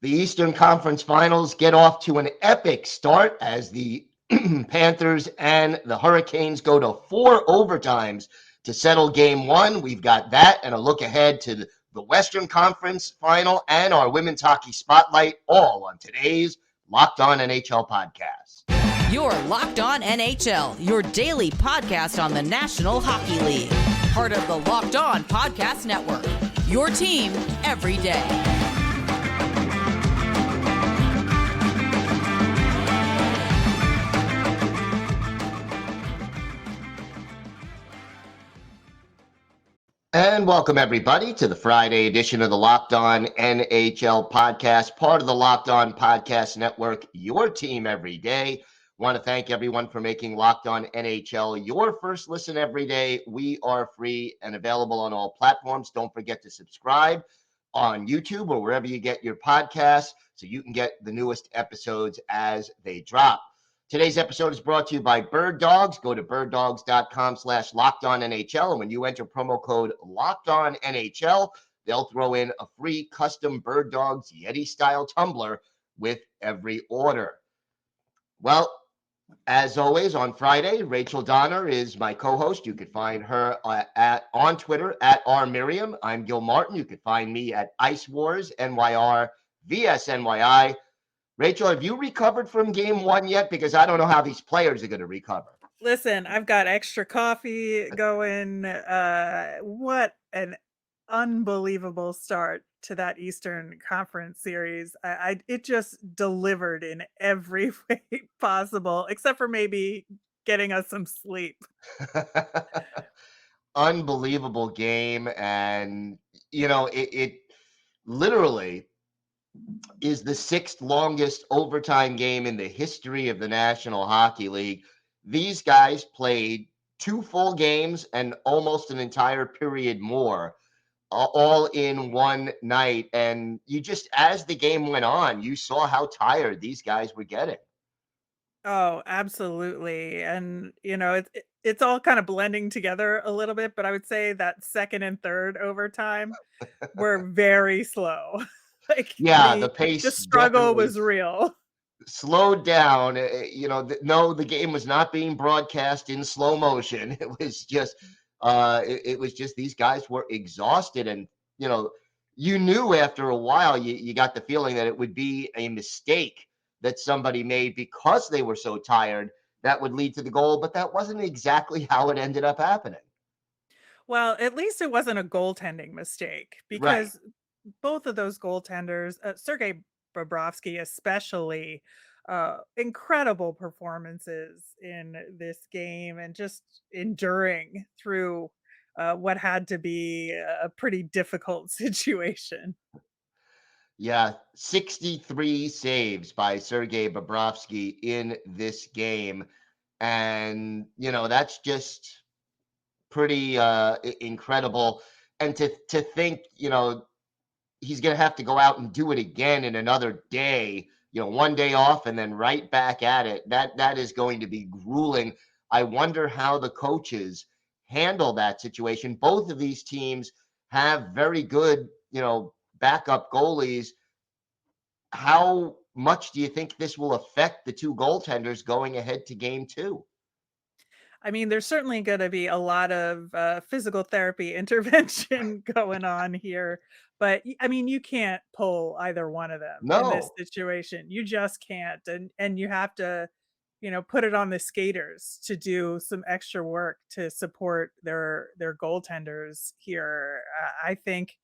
The Eastern Conference Finals get off to an epic start as the Panthers and the Hurricanes go to 4 overtimes to settle game one. We've got that and a look ahead to the Western Conference Final and our women's hockey spotlight, all on today's Locked On NHL podcast. You're Locked On NHL, your daily podcast on the National Hockey League. Part of the Locked On Podcast Network, your team every day. And welcome, everybody, to the Friday edition of the Locked On NHL podcast, part of the Locked On Podcast Network, your team every day. Want to thank everyone for making Locked On NHL your first listen every day. We are free and available on all platforms. Don't forget to subscribe on YouTube or wherever you get your podcasts so you can get the newest episodes as they drop. Today's episode is brought to you by Bird Dogs. Go to birddogs.com/LockedOnNHL. And when you enter promo code LockedOnNHL, they'll throw in a free custom Bird Dogs Yeti-style tumbler with every order. Well, as always, on Friday, Rachel Donner is my co-host. You could find her on Twitter at @rmiriam. I'm Gil Martin. You could find me at Ice Wars NYR VSNYI. Rachel, have you recovered from game one yet? Because I don't know how these players are going to recover. Listen, I've got extra coffee going. What an unbelievable start to that Eastern Conference series. It just delivered in every way possible, except for maybe getting us some sleep. Unbelievable game. And, it literally is the sixth longest overtime game in the history of the National Hockey League. These guys played 2 full games and almost an entire period more, all in one night. And you just, as the game went on, you saw how tired these guys were getting. Oh, absolutely. And, it's all kind of blending together a little bit, but I would say that second and third overtime were very slow. Yeah, the the pace struggle definitely was real. slowed down. No, the game was not being broadcast in slow motion. It was just these guys were exhausted. And you knew after a while, you got the feeling that it would be a mistake that somebody made because they were so tired that would lead to the goal, but that wasn't exactly how it ended up happening. Well, at least it wasn't a goaltending mistake, Right. because both of those goaltenders, Sergei Bobrovsky especially, incredible performances in this game and just enduring through what had to be a pretty difficult situation. Yeah, 63 saves by Sergei Bobrovsky in this game. And, that's just pretty incredible. And to think, he's going to have to go out and do it again in another day, one day off and then right back at it. That is going to be grueling. I wonder how the coaches handle that situation. Both of these teams have very good, backup goalies. How much do you think this will affect the two goaltenders going ahead to game two? I mean, there's certainly going to be a lot of physical therapy intervention going on here, but I mean, you can't pull either one of them in this No. situation. You just can't, and you have to, put it on the skaters to do some extra work to support their goaltenders here. I think,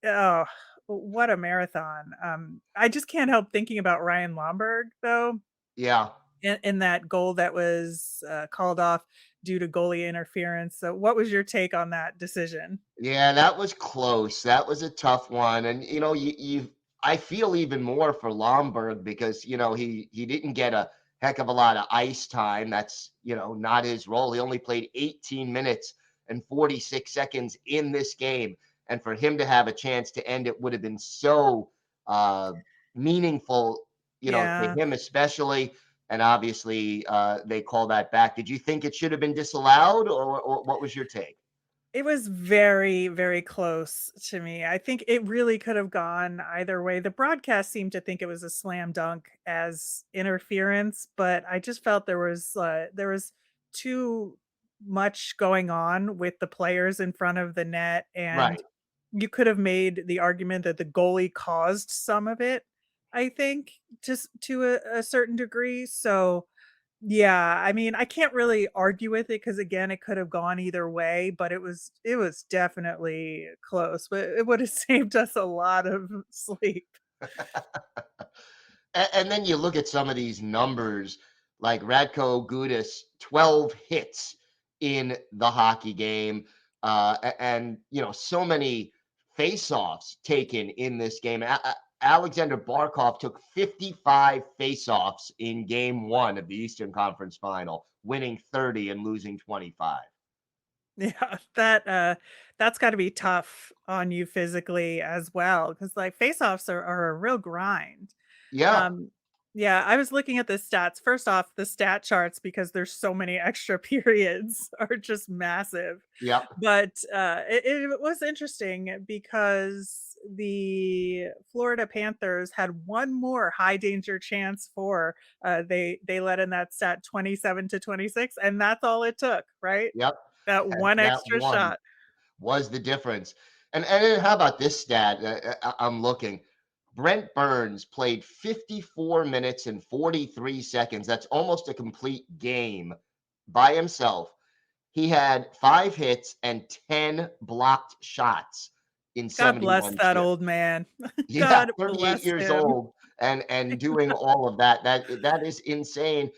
oh, what a marathon! I just can't help thinking about Ryan Lomberg though, Yeah. in that goal that was called off due to goalie interference. So what was your take on that decision? Yeah, that was close. That was a tough one. And I feel even more for Lomberg because he didn't get a heck of a lot of ice time. That's not his role. He only played 18 minutes and 46 seconds in this game. And for him to have a chance to end it would have been so meaningful, to Yeah. him especially. And obviously they call that back. Did you think it should have been disallowed, or what was your take? It was very, very close to me. I think it really could have gone either way. The broadcast seemed to think it was a slam dunk as interference, but I just felt there was too much going on with the players in front of the net, and Right. you could have made the argument that the goalie caused some of it, I think, just to a certain degree. So yeah, I mean, I can't really argue with it because again, it could have gone either way, but it was definitely close, but it would have saved us a lot of sleep. And then you look at some of these numbers, like Radko Gudas, 12 hits in the hockey game, and so many face-offs taken in this game. Alexander Barkov took 55 face-offs in game one of the Eastern Conference Final, winning 30 and losing 25. Yeah, that's gotta be tough on you physically as well, because like face-offs are a real grind. Yeah, Um, yeah, I was looking at the stats. First off, the stat charts, because there's so many extra periods, are just massive. yep, But it was interesting because the Florida Panthers had one more high danger chance for they let in that stat 27-26, and that's all it took, right? yep. That And one that extra one shot. was the difference. And then how about this stat? I'm looking. Brent Burns played 54 minutes and 43 seconds. That's almost a complete game by himself. He had 5 hits and 10 blocked shots in God bless 71 that shifts. old man. Yeah, God 38 bless years him. old and doing all of that. That is insane.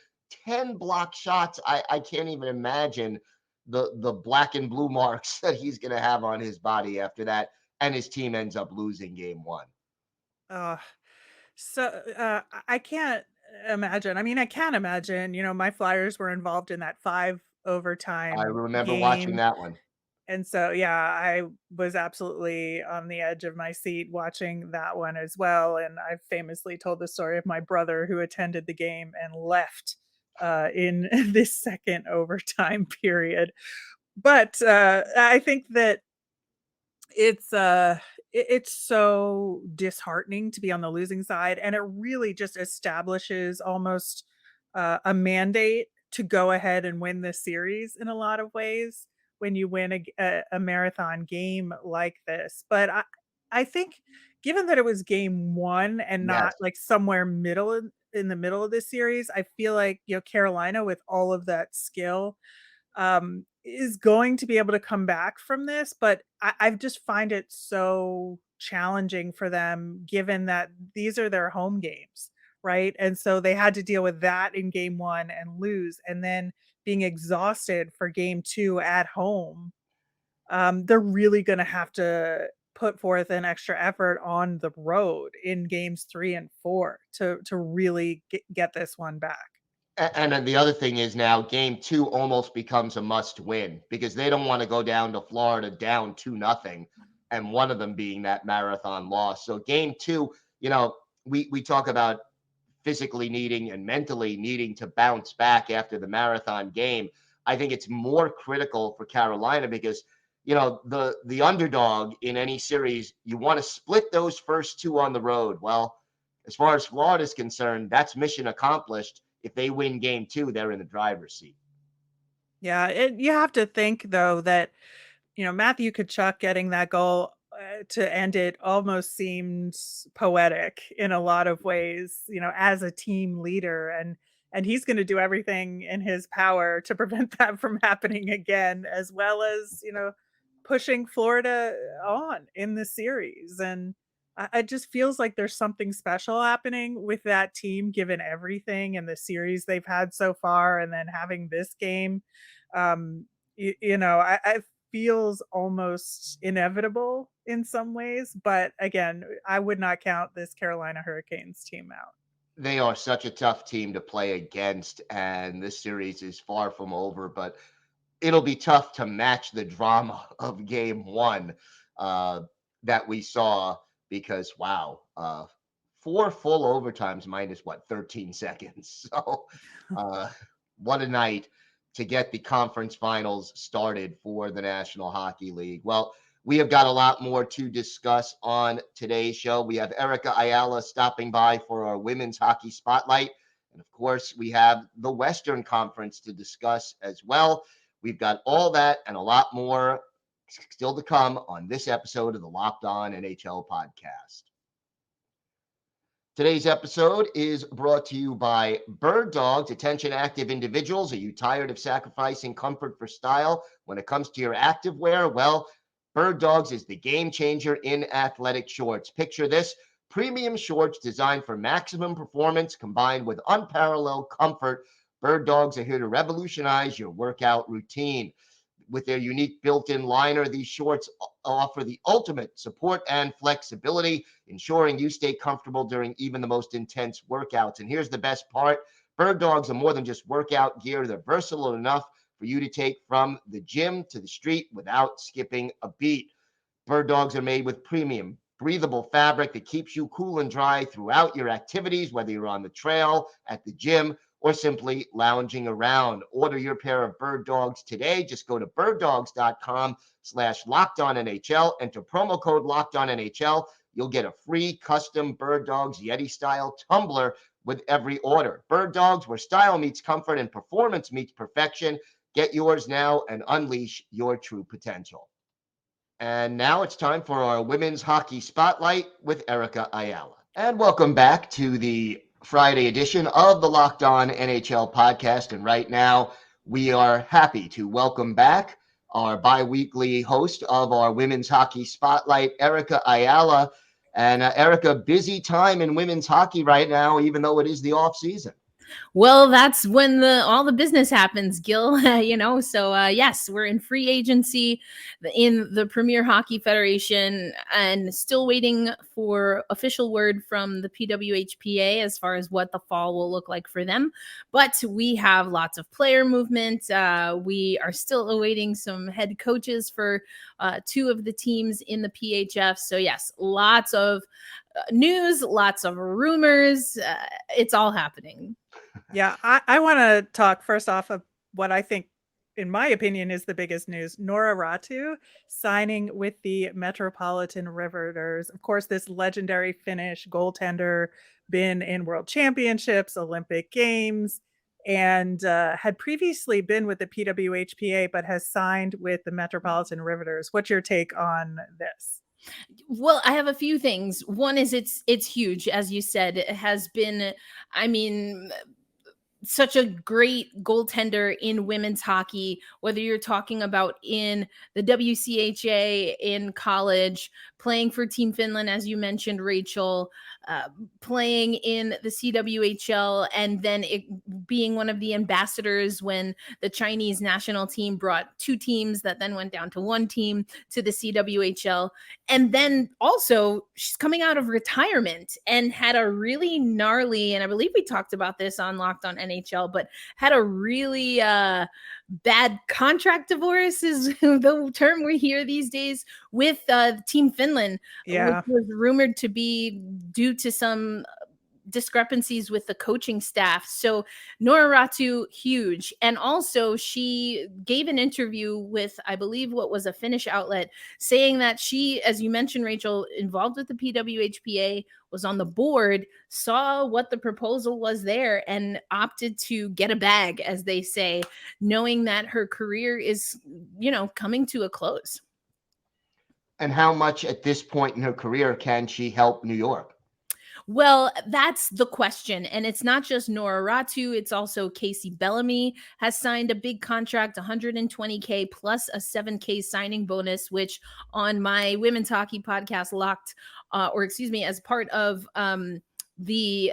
10 block shots. I can't even imagine the black and blue marks that he's going to have on his body after that, and his team ends up losing game 1. Oh, so, I can't imagine. I mean, I can imagine, my Flyers were involved in that 5 I overtime remember watching game, that one. and so, yeah, I was absolutely on the edge of my seat watching that one as well, and I famously told the story of my brother who attended the game and left, in this 2nd overtime period. But, I think that it's, it's so disheartening to be on the losing side, and it really just establishes almost, a mandate to go ahead and win this series in a lot of ways when you win a marathon game like this. But I think given that it was game 1 and not, Yes. like, somewhere middle in the middle of this series, I feel like, Carolina with all of that skill is going to be able to come back from this, but I just find it so challenging for them given that these are their home games, right? And so they had to deal with that in game 1 and lose, and then being exhausted for game 2 at home. They're really gonna have to put forth an extra effort on the road in games 3 and 4 to really get this one back. And then the other thing is now game 2 almost becomes a must win because they don't want to go down to Florida down 2-0, and one of them being that marathon loss. So game 2, we talk about physically needing and mentally needing to bounce back after the marathon game. I think it's more critical for Carolina because the underdog in any series, you want to split those first two on the road. Well, as far as Florida is concerned, that's mission accomplished. If they win game 2, they're in the driver's seat. Yeah, you have to think though that Matthew Tkachuk getting that goal, to end it almost seems poetic in a lot of ways, as a team leader, and he's gonna do everything in his power to prevent that from happening again, as well as, pushing Florida on in the series, and it just feels like there's something special happening with that team given everything and the series they've had so far, and then having this game. I feels almost inevitable in some ways, but again, I would not count this Carolina Hurricanes team out. They are such a tough team to play against, and this series is far from over, but it'll be tough to match the drama of game 1 uh, that we saw because, wow, 4 full overtimes minus what, 13 seconds. So, uh, what a night. to get the conference finals started for the National Hockey League. Well, we have got a lot more to discuss on today's show. We have Erica Ayala stopping by for our women's hockey spotlight. And of course, we have the Western Conference to discuss as well. We've got all that and a lot more still to come on this episode of the Locked On NHL podcast. Today's episode is brought to you by Bird Dogs. Attention active individuals, are you tired of sacrificing comfort for style when it comes to your activewear? Well, Bird Dogs is the game changer in athletic shorts. Picture this: premium shorts designed for maximum performance combined with unparalleled comfort. Bird Dogs are here to revolutionize your workout routine. With their unique built-in liner, these shorts offer the ultimate support and flexibility, ensuring you stay comfortable during even the most intense workouts. And here's the best part: Bird Dogs are more than just workout gear. They're versatile enough for you to take from the gym to the street without skipping a beat. Bird Dogs are made with premium, breathable fabric that keeps you cool and dry throughout your activities, whether you're on the trail, at the gym, or simply lounging around. Order your pair of Bird Dogs today. Just go to birddogs.com/LockedOnNHL. Enter promo code LockedOnNHL. You'll get a free custom Bird Dogs Yeti-style tumbler with every order. Bird Dogs, where style meets comfort and performance meets perfection. Get yours now and unleash your true potential. And now it's time for our Women's Hockey Spotlight with Erica Ayala. And welcome back to the Friday edition of the Locked On NHL podcast. And right now, we are happy to welcome back our bi-weekly host of our Women's Hockey Spotlight, Erica Ayala. And Erica, busy time in women's hockey right now, even though it is the off season. Well, that's when all the business happens, Gil. So yes, we're in free agency in the Premier Hockey Federation, and still waiting for official word from the PWHPA as far as what the fall will look like for them. But we have lots of player movement. We are still awaiting some head coaches for two of the teams in the PHF. So yes, lots of news, lots of rumors. It's all happening. Yeah, I want to talk first off of what I think, in my opinion, is the biggest news. Noora Raty signing with the Metropolitan Riveters. Of course, this legendary Finnish goaltender, been in World Championships, Olympic Games, and had previously been with the PWHPA, but has signed with the Metropolitan Riveters. What's your take on this? Well, I have a few things. One is it's huge. As you said, it has been, such a great goaltender in women's hockey, whether you're talking about in the WCHA, in college, playing for Team Finland, as you mentioned, Rachel, playing in the CWHL, and then being one of the ambassadors when the Chinese national team brought two teams that then went down to one team to the CWHL. And then also she's coming out of retirement and had a really gnarly, and I believe we talked about this on Locked On NHL, but had a really bad contract divorce is the term we hear these days with Team Finland, which was rumored to be due to some discrepancies with the coaching staff. So Noora Raty, huge. And also she gave an interview with, I believe, what was a Finnish outlet, saying that she, as you mentioned, Rachel, involved with the PWHPA, was on the board, saw what the proposal was there, and opted to get a bag, as they say, knowing that her career is, coming to a close. And how much at this point in her career can she help New York? Well, that's the question. And it's not just Noora Raty. It's also Kacey Bellamy has signed a big contract, $120K plus a $7K signing bonus, which on my women's hockey podcast as part of the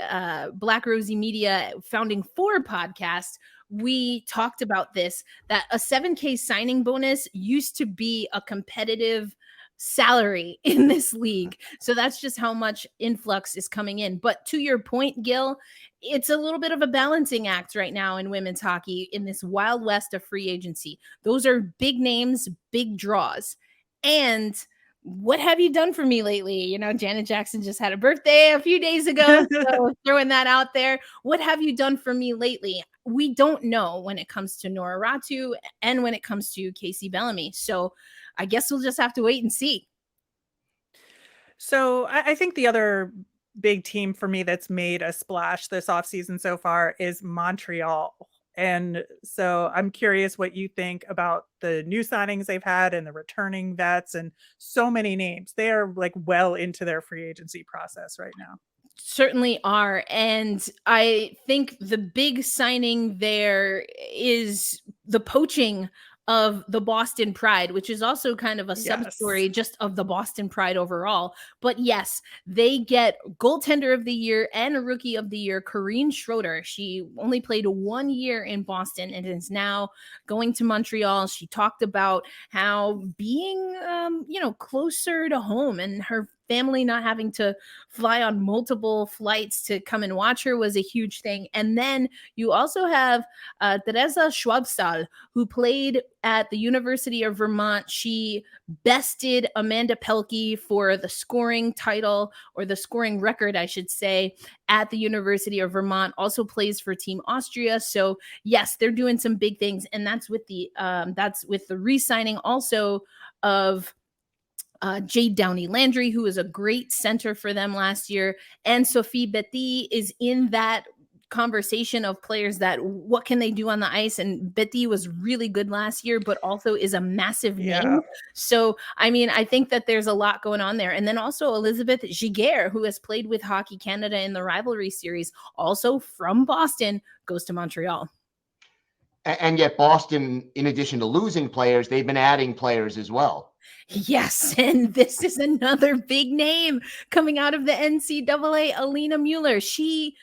Black Rosie Media Founding Four podcast, we talked about this, that a $7K signing bonus used to be a competitive salary in this league. So that's just how much influx is coming in. But to your point, Gil, it's a little bit of a balancing act right now in women's hockey in this wild west of free agency. Those are big names, big draws. And what have you done for me lately? Janet Jackson just had a birthday a few days ago, so throwing that out there. What have you done for me lately? we don't know when it comes to Noora Raty and when it comes to Kacey Bellamy. So I guess we'll just have to wait and see. So I think the other big team for me that's made a splash this offseason so far is Montreal. And so I'm curious what you think about the new signings they've had and the returning vets and so many names. They are like well into their free agency process right now. Certainly are. And I think the big signing there is the poaching of the Boston Pride, which is also kind of a sub-story just of the Boston Pride overall. But yes, they get goaltender of the year and rookie of the year, Corinne Schroeder. She only played 1 year in Boston and is now going to Montreal. She talked about how being, closer to home and her family not having to fly on multiple flights to come and watch her was a huge thing. And then you also have Teresa Schwabstahl, who played at the University of Vermont. She bested Amanda Pelkey for the scoring title, or the scoring record, I should say, at the University of Vermont. Also plays for Team Austria. So yes, they're doing some big things, and that's with the re-signing also of Jade Downey-Landry, who is a great center for them last year. And Sophie Betty is in that conversation of players that what can they do on the ice. And Betty was really good last year, but also is a massive name. So, I mean, I think that there's a lot going on there. And then also Elizabeth Giguère, who has played with Hockey Canada in the rivalry series, also from Boston, goes to Montreal. And yet Boston, in addition to losing players, they've been adding players as well. Yes, and this is another big name coming out of the NCAA, Alina Muller. She,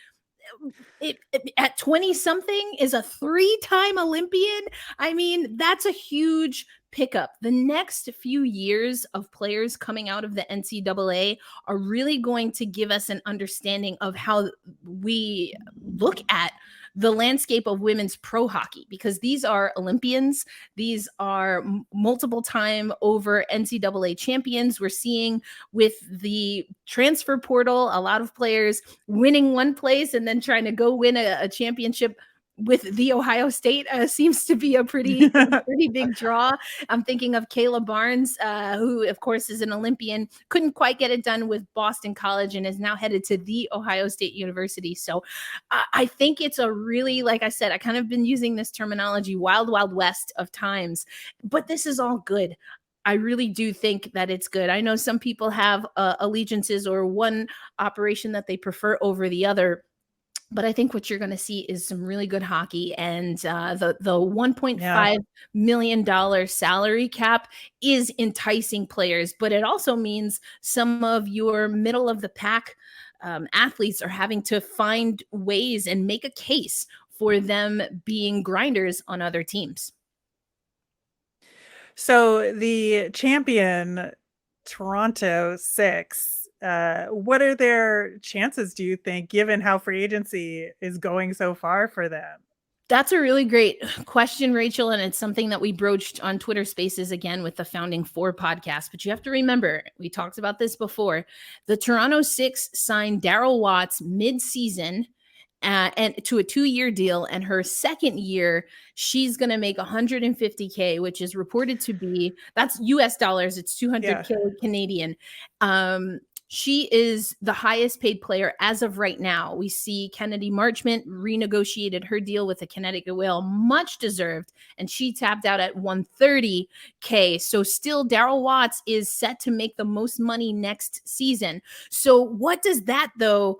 at 20-something, is a 3-time Olympian. I mean, that's a huge pickup. The next few years of players coming out of the NCAA are really going to give us an understanding of how we look at the landscape of women's pro hockey, because these are Olympians. These are multiple time over NCAA champions. We're seeing with the transfer portal, a lot of players winning one place and then trying to go win a championship with the Ohio State seems to be a pretty big draw. I'm thinking of Kayla Barnes, who of course is an Olympian, couldn't quite get it done with Boston College and is now headed to the Ohio State University. So I think it's a really, like I said, I kind of been using this terminology, wild, wild west of times, but this is all good. I really do think that it's good. I know some people have allegiances or one operation that they prefer over the other. But I think what you're going to see is some really good hockey, and the $1.5 million salary cap is enticing players. But it also means some of your middle of the pack athletes are having to find ways and make a case for them being grinders on other teams. So the champion Toronto Six, what are their chances, do you think, given how free agency is going so far for them? That's a really great question, Rachel, and it's something that we broached on Twitter Spaces again with the Founding Four podcast. But you have to remember, we talked about this before, the Toronto Six signed Daryl Watts mid-season and to a 2-year deal, and her second year she's going to make $150K, which is reported to be, that's US dollars, it's $200K Canadian. She is the highest paid player as of right now. We see Kennedy Marchment renegotiated her deal with the Connecticut Whale, much deserved, and she tapped out at $130K. So still Daryl Watts is set to make the most money next season. So what does that, though,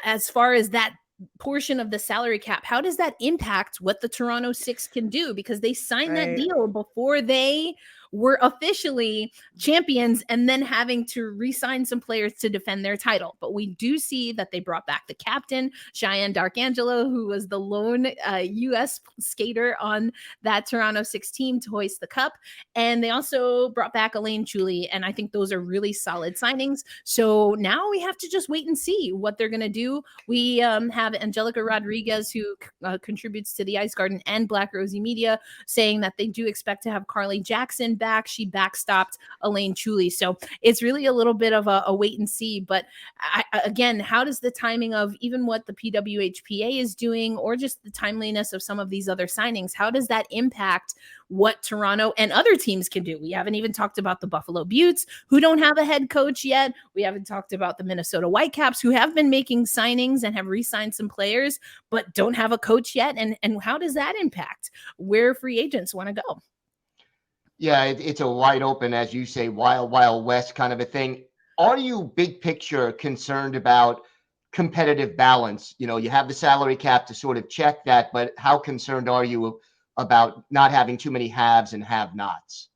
as far as that portion of the salary cap, how does that impact what the Toronto Six can do? Because they signed that deal before they were officially champions and then having to re-sign some players to defend their title. But we do see that they brought back the captain, Cheyenne Darkangelo, who was the lone U.S. skater on that Toronto Six team to hoist the cup. And they also brought back Elaine Chuli. And I think those are really solid signings. So now we have to just wait and see what they're going to do. We have Angelica Rodriguez, who contributes to the Ice Garden and Black Rosie Media, saying that they do expect to have Carly Jackson back. She backstopped Elaine Chuli. So it's really a little bit of a wait and see. But again, how does the timing of even what the PWHPA is doing, or just the timeliness of some of these other signings, how does that impact what Toronto and other teams can do? We haven't even talked about the Buffalo Beauts, who don't have a head coach yet. We haven't talked about the Minnesota Whitecaps, who have been making signings and have re-signed some players, but don't have a coach yet. And how does that impact where free agents want to go? Yeah, it's a wide open, as you say, wild west kind of a thing. Are you big picture concerned about competitive balance? You know, you have the salary cap to sort of check that, but how concerned are you about not having too many haves and have-nots?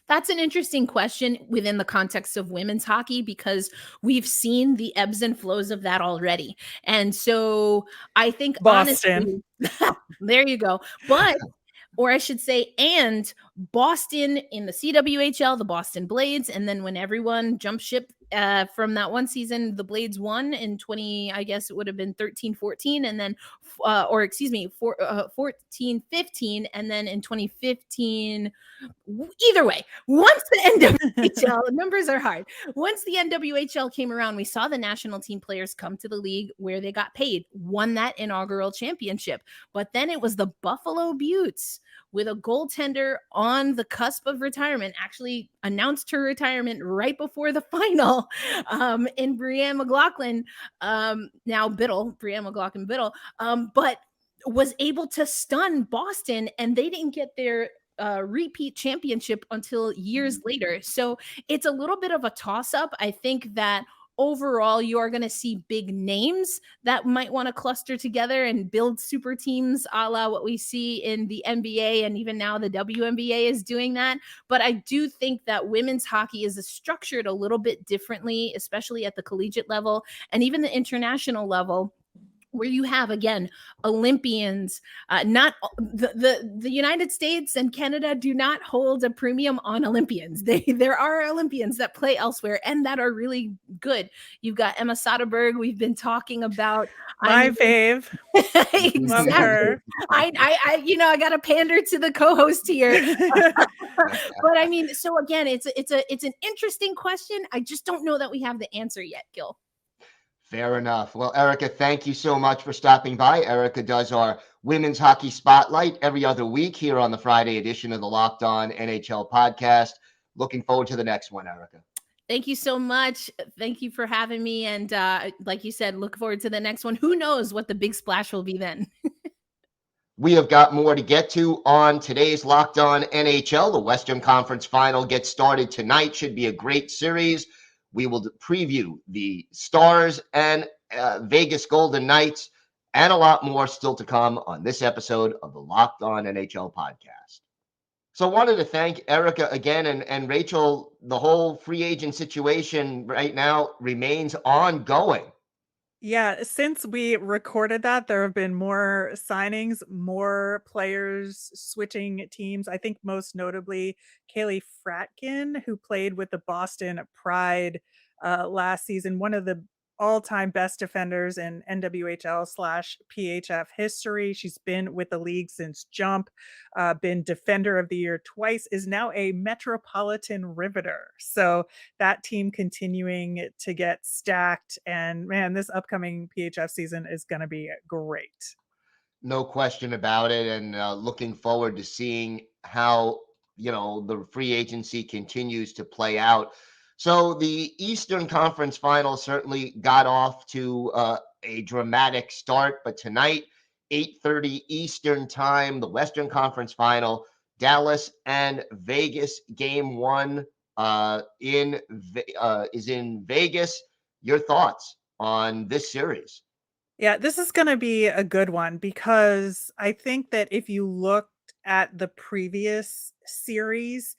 That's an interesting question within the context of women's hockey, because we've seen the ebbs and flows of that already. And so I think Boston. honestly, there you go. But or I should say, and Boston in the CWHL, the Boston Blades. And then when everyone jumped ship from that one season, the Blades won in 20, I guess it would have been 13-14. And then, 14-15. And then in 2015, either way, once the NWHL, numbers are hard. Once the NWHL came around, we saw the national team players come to the league where they got paid, won that inaugural championship. But then it was the Buffalo Beauts, with a goaltender on the cusp of retirement, actually announced her retirement right before the final, in Brianne McLaughlin, now Biddle, Brianne McLaughlin Biddle, but was able to stun Boston, and they didn't get their repeat championship until years later. So it's a little bit of a toss-up. I think that overall, you are going to see big names that might want to cluster together and build super teams, a la what we see in the NBA, and even now the WNBA is doing that. But I do think that women's hockey is structured a little bit differently, especially at the collegiate level and even the international level, where you have, again, Olympians. Not the United States and Canada do not hold a premium on Olympians. There are Olympians that play elsewhere and that are really good. You've got Emma Soderberg. We've been talking about My fave. exactly. Love her. I got to pander to the co-host here. But I mean, so again, it's an interesting question. I just don't know that we have the answer yet, Gil. Fair enough. Well, Erica, thank you so much for stopping by. Erica does our Women's Hockey Spotlight every other week here on the Friday edition of the Locked On NHL podcast. Looking forward to the next one, Erica. Thank you so much. Thank you for having me. And like you said, look forward to the next one. Who knows what the big splash will be then? We have got more to get to on today's Locked On NHL. The Western Conference Final gets started tonight. Should be a great series. We will preview the Stars and Vegas Golden Knights, and a lot more still to come on this episode of the Locked On NHL podcast. So I wanted to thank Erica again, and Rachel. The whole free agent situation right now remains ongoing. Yeah, since we recorded that, there have been more signings, more players switching teams. I think most notably Kaleigh Fratkin, who played with the Boston Pride last season, one of the all-time best defenders in NWHL/PHF history. She's been with the league since jump, been defender of the year twice, is now a Metropolitan Riveter. So that team continuing to get stacked. And man, this upcoming PHF season is going to be great. No question about it. And looking forward to seeing how, the free agency continues to play out. So the Eastern Conference Final certainly got off to a dramatic start, but tonight, 8:30 Eastern time, the Western Conference Final, Dallas and Vegas, Game 1 is in Vegas. Your thoughts on this series? Yeah, this is going to be a good one, because I think that if you looked at the previous series,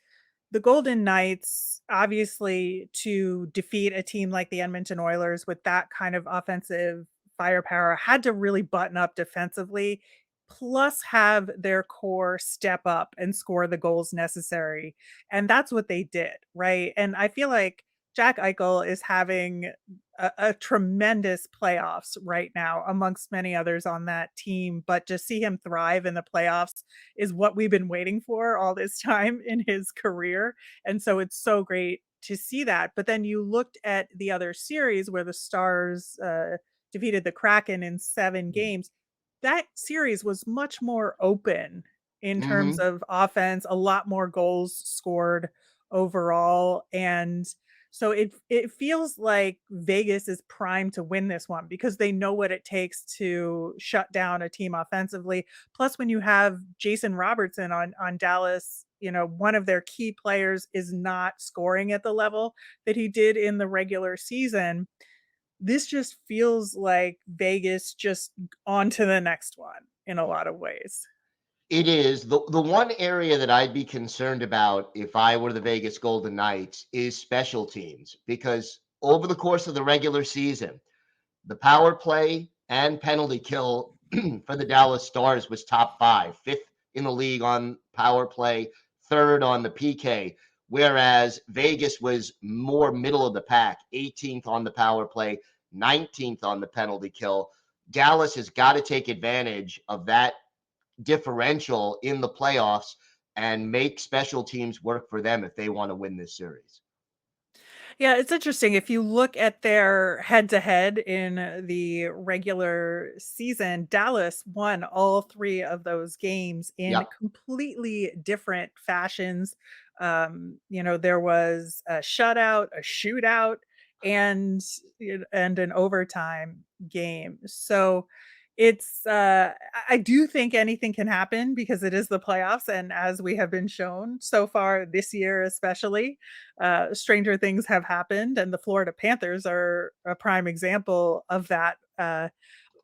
the Golden Knights, obviously, to defeat a team like the Edmonton Oilers with that kind of offensive firepower, had to really button up defensively, plus have their core step up and score the goals necessary. And that's what they did, right? And I feel like Jack Eichel is having a tremendous playoffs right now amongst many others on that team, but to see him thrive in the playoffs is what we've been waiting for all this time in his career, and so it's so great to see that. But then you looked at the other series where the Stars, defeated the Kraken in 7 games. That series was much more open in terms Hmm. of offense, a lot more goals scored overall, and so it feels like Vegas is primed to win this one because they know what it takes to shut down a team offensively. Plus, when you have Jason Robertson on Dallas, one of their key players is not scoring at the level that he did in the regular season. This just feels like Vegas just on to the next one in a lot of ways. It is the one area that I'd be concerned about if I were the Vegas Golden Knights is special teams, because over the course of the regular season, the power play and penalty kill for the Dallas Stars was top five, fifth in the league on power play, third on the PK, whereas Vegas was more middle of the pack, 18th on the power play, 19th on the penalty kill. Dallas has got to take advantage of that differential in the playoffs and make special teams work for them if they want to win this series. Yeah, it's interesting. If you look at their head to head in the regular season, Dallas won all 3 of those games in Yep. completely different fashions. There was a shutout, a shootout, and and an overtime game. So it's I do think anything can happen because it is the playoffs, and as we have been shown so far this year especially, stranger things have happened, and the Florida Panthers are a prime example of that.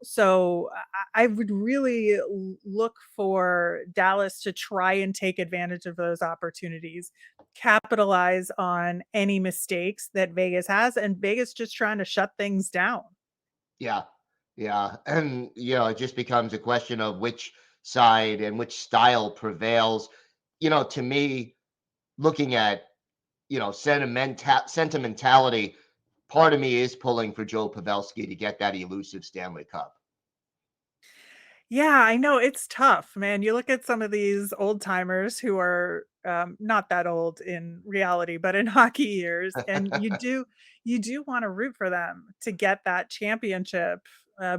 So I would really look for Dallas to try and take advantage of those opportunities, capitalize on any mistakes that Vegas has, and Vegas just trying to shut things down. Yeah. Yeah. And, it just becomes a question of which side and which style prevails. To me, looking at, sentimentality, part of me is pulling for Joe Pavelski to get that elusive Stanley Cup. Yeah, I know it's tough, man. You look at some of these old timers who are not that old in reality, but in hockey years, and you do want to root for them to get that championship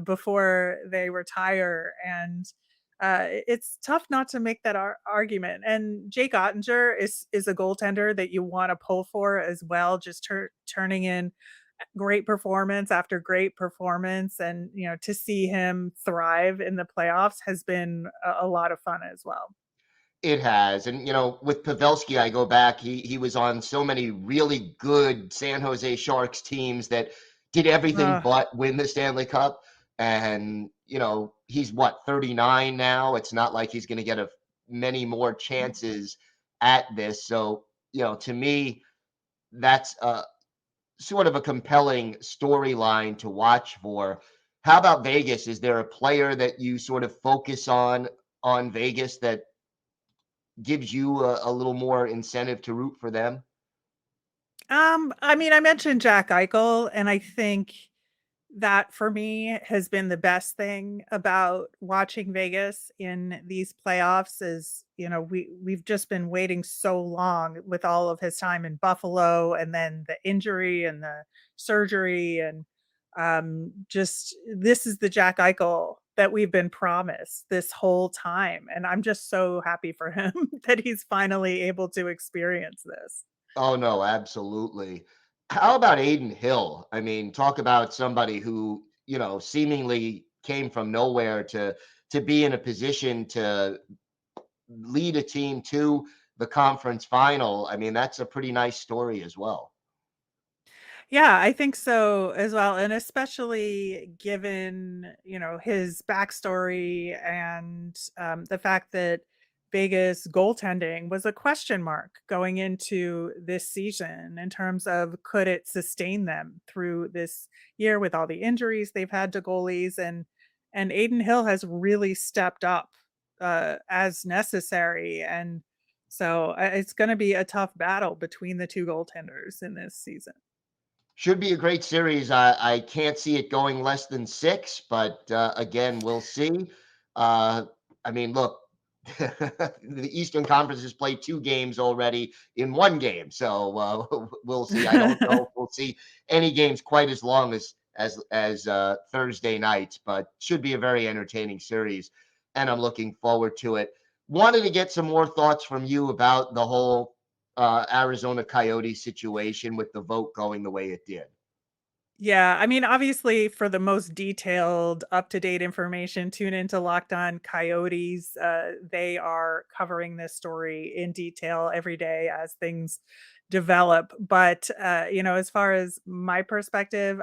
before they retire, and it's tough not to make that argument. And Jake Ottinger is a goaltender that you want to pull for as well, just turning in great performance after great performance, and to see him thrive in the playoffs has been a lot of fun as well. It has. And, with Pavelski, I go back, he was on so many really good San Jose Sharks teams that did everything uh, but win the Stanley Cup. And, he's what, 39 now? It's not like he's going to get many more chances at this. So, to me, that's sort of a compelling storyline to watch for. How about Vegas? Is there a player that you sort of focus on Vegas that gives you a little more incentive to root for them? I mean, I mentioned Jack Eichel, and I think that for me has been the best thing about watching Vegas in these playoffs is, we've just been waiting so long with all of his time in Buffalo, and then the injury and the surgery, and just this is the Jack Eichel that we've been promised this whole time, and I'm just so happy for him that he's finally able to experience this. Oh no, absolutely. How about Aiden Hill? I mean, talk about somebody who, seemingly came from nowhere to be in a position to lead a team to the conference final. I mean, that's a pretty nice story as well. Yeah, I think so as well, and especially given, his backstory and, the fact that Vegas goaltending was a question mark going into this season in terms of could it sustain them through this year with all the injuries they've had to goalies, and Aiden Hill has really stepped up, as necessary, and so, it's gonna be a tough battle between the 2 goaltenders in this season. Should be a great series. I can't see it going less than 6, but again, we'll see. I mean, look, the Eastern Conference has played 2 games already in 1 game, so we'll see. I don't know if we'll see any games quite as long as Thursday nights, but should be a very entertaining series, and I'm looking forward to it. Wanted to get some more thoughts from you about the whole Arizona Coyotes situation with the vote going the way it did. Yeah, I mean, obviously, for the most detailed, up-to-date information, tune into Locked On Coyotes. They are covering this story in detail every day as things develop. But as far as my perspective,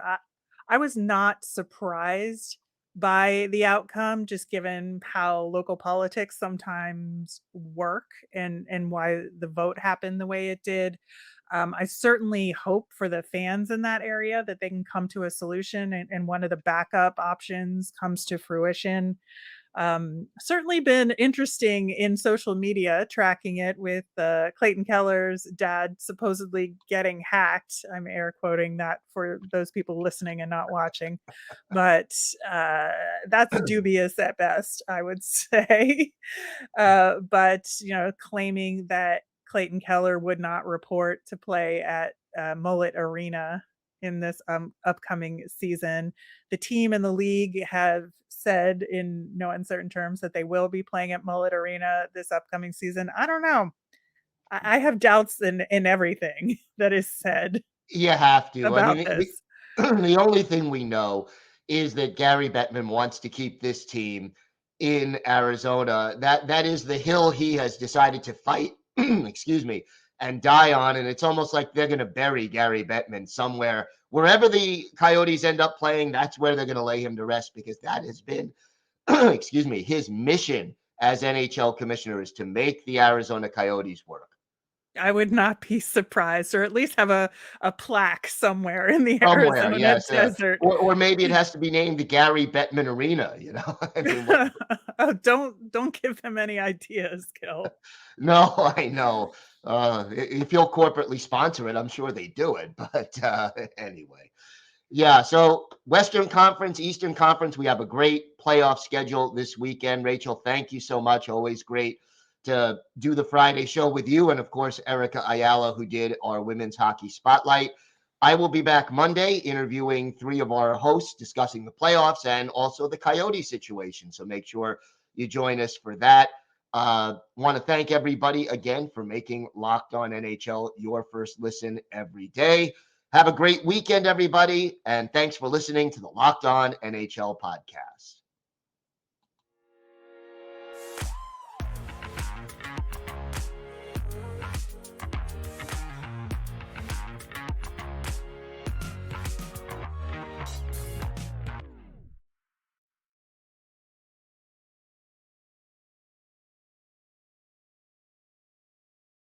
I was not surprised by the outcome, just given how local politics sometimes work and why the vote happened the way it did. I certainly hope for the fans in that area that they can come to a solution and one of the backup options comes to fruition. Certainly been interesting in social media tracking it with Clayton Keller's dad supposedly getting hacked. I'm air quoting that for those people listening and not watching, but that's dubious at best, I would say. But claiming that Clayton Keller would not report to play at Mullet Arena in this upcoming season. The team and the league have said in no uncertain terms that they will be playing at Mullet Arena this upcoming season. I don't know. I have doubts in everything that is said You have to. I about mean, this. the only thing we know is that Gary Bettman wants to keep this team in Arizona. That is the hill he has decided to fight, excuse me, and die on. And it's almost like they're going to bury Gary Bettman somewhere. Wherever the Coyotes end up playing, that's where they're going to lay him to rest, because that has been, excuse me, his mission as NHL commissioner, is to make the Arizona Coyotes work. I would not be surprised, or at least have a plaque somewhere in the Somewhere, Arizona yes, desert. or maybe it has to be named the Gary Bettman Arena, I mean, what Oh, don't give them any ideas, Gil. no, I know. If you'll corporately sponsor it, I'm sure they do it, but, anyway. Yeah, so Western Conference, Eastern Conference, we have a great playoff schedule this weekend. Rachel, thank you so much. Always great to do the Friday show with you, and of course, Erica Ayala, who did our women's hockey spotlight. I will be back Monday interviewing 3 of our hosts, discussing the playoffs and also the Coyote situation. So make sure you join us for that. Want to thank everybody again for making Locked On NHL your first listen every day. Have a great weekend, everybody, and thanks for listening to the Locked On NHL podcast.